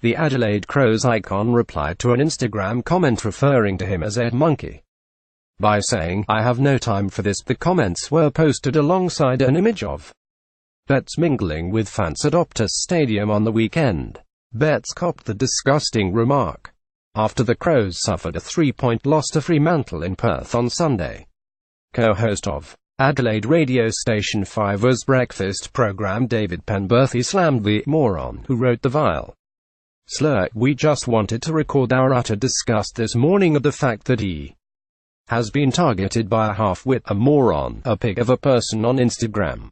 The Adelaide Crows icon replied to an Instagram comment referring to him as a monkey by saying, "I have no time for this." The comments were posted alongside an image of Betts mingling with fans at Optus Stadium on the weekend. Betts copped the disgusting remark after the Crows suffered a 3-point loss to Fremantle in Perth on Sunday. Co-host of Adelaide radio station 5's breakfast programme David Penberthy slammed the moron who wrote the vile slur. "We just wanted to record our utter disgust this morning at the fact that he has been targeted by a half-wit, a moron, a pig of a person on Instagram."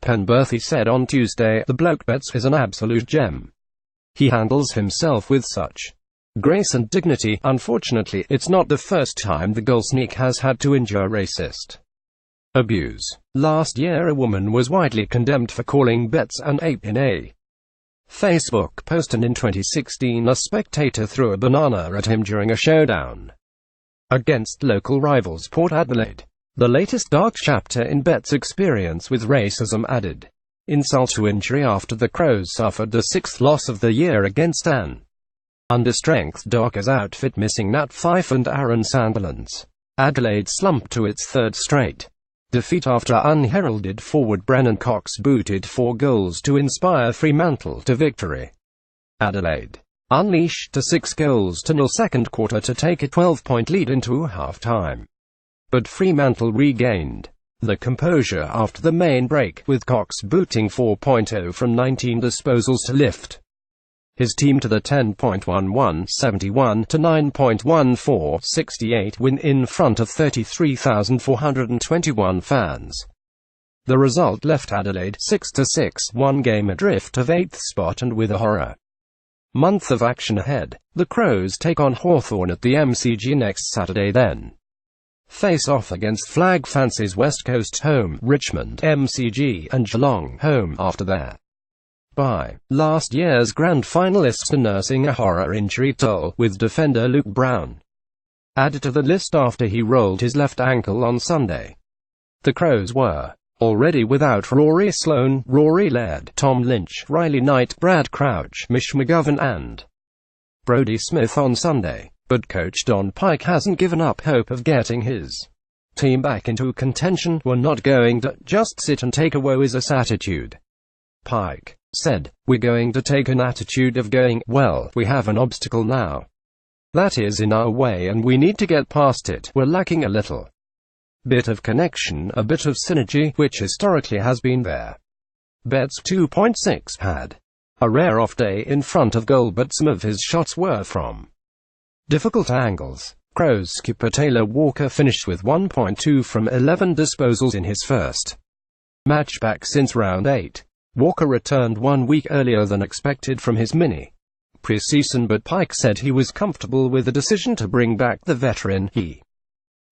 Penberthy said on Tuesday, "The bloke Betts is an absolute gem. He handles himself with such grace and dignity. Unfortunately, it's not the first time the goal sneak has had to endure racist abuse. Last year a woman was widely condemned for calling Betts an ape in a Facebook post, and in 2016 a spectator threw a banana at him during a showdown against local rivals Port Adelaide. The latest dark chapter in Betts' experience with racism added insult to injury after the Crows suffered the 6th loss of the year against an understrength Dockers outfit missing Nat Fyfe and Aaron Sandilands. Adelaide slumped to its 3rd straight defeat after unheralded forward Brennan Cox booted 4 goals to inspire Fremantle to victory. Adelaide unleashed a 6-0 second quarter to take a 12-point lead into half-time. But Fremantle regained the composure after the main break, with Cox booting 4.0 from 19 disposals to lift his team to the 10.11 71 to 9.14 68 win in front of 33,421 fans. The result left Adelaide 6-6, one game adrift of 8th spot and with a horror month of action ahead. The Crows take on Hawthorn at the MCG next Saturday, then face off against Flag Fancy's West Coast home, Richmond MCG, and Geelong home after their bye. Last year's grand finalists are nursing a horror injury toll, with defender Luke Brown added to the list after he rolled his left ankle on Sunday. The Crows were already without Rory Sloane, Rory Laird, Tom Lynch, Riley Knight, Brad Crouch, Mish McGovern and Brodie Smith on Sunday. But coach Don Pike hasn't given up hope of getting his team back into contention. "We're not going to just sit and take a woe-is-us attitude," Pike said. "We're going to take an attitude of going, well, we have an obstacle now that is in our way and we need to get past it. We're lacking a little bit of connection, a bit of synergy, which historically has been there." Betts' 2.6 had a rare off day in front of goal, but some of his shots were from difficult angles. Crows skipper Taylor Walker finished with 1.2 from 11 disposals in his first match back since round 8. Walker returned 1 week earlier than expected from his mini-preseason, but Pike said he was comfortable with the decision to bring back the veteran. "He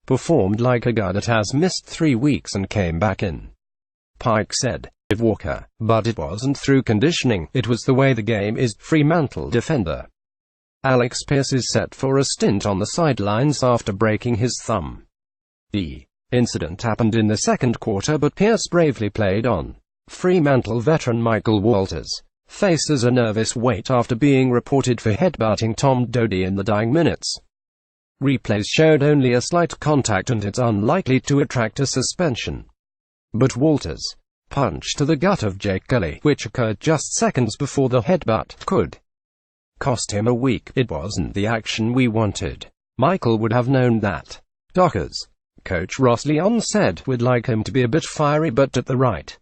performed like a guy that has missed 3 weeks and came back in," Pike said. "If Walker, but it wasn't through conditioning, it was the way the game is." Fremantle defender Alex Pearce is set for a stint on the sidelines after breaking his thumb. The incident happened in the 2nd quarter, but Pearce bravely played on. Fremantle veteran Michael Walters faces a nervous wait after being reported for headbutting Tom Doedee in the dying minutes. Replays showed only a slight contact and it's unlikely to attract a suspension. But Walters' punch to the gut of Jake Gully, which occurred just seconds before the headbutt, could cost him a week. "It wasn't the action we wanted. Michael would have known that." Dockers coach Ross Leon said, "We'd like him to be a bit fiery, but at the right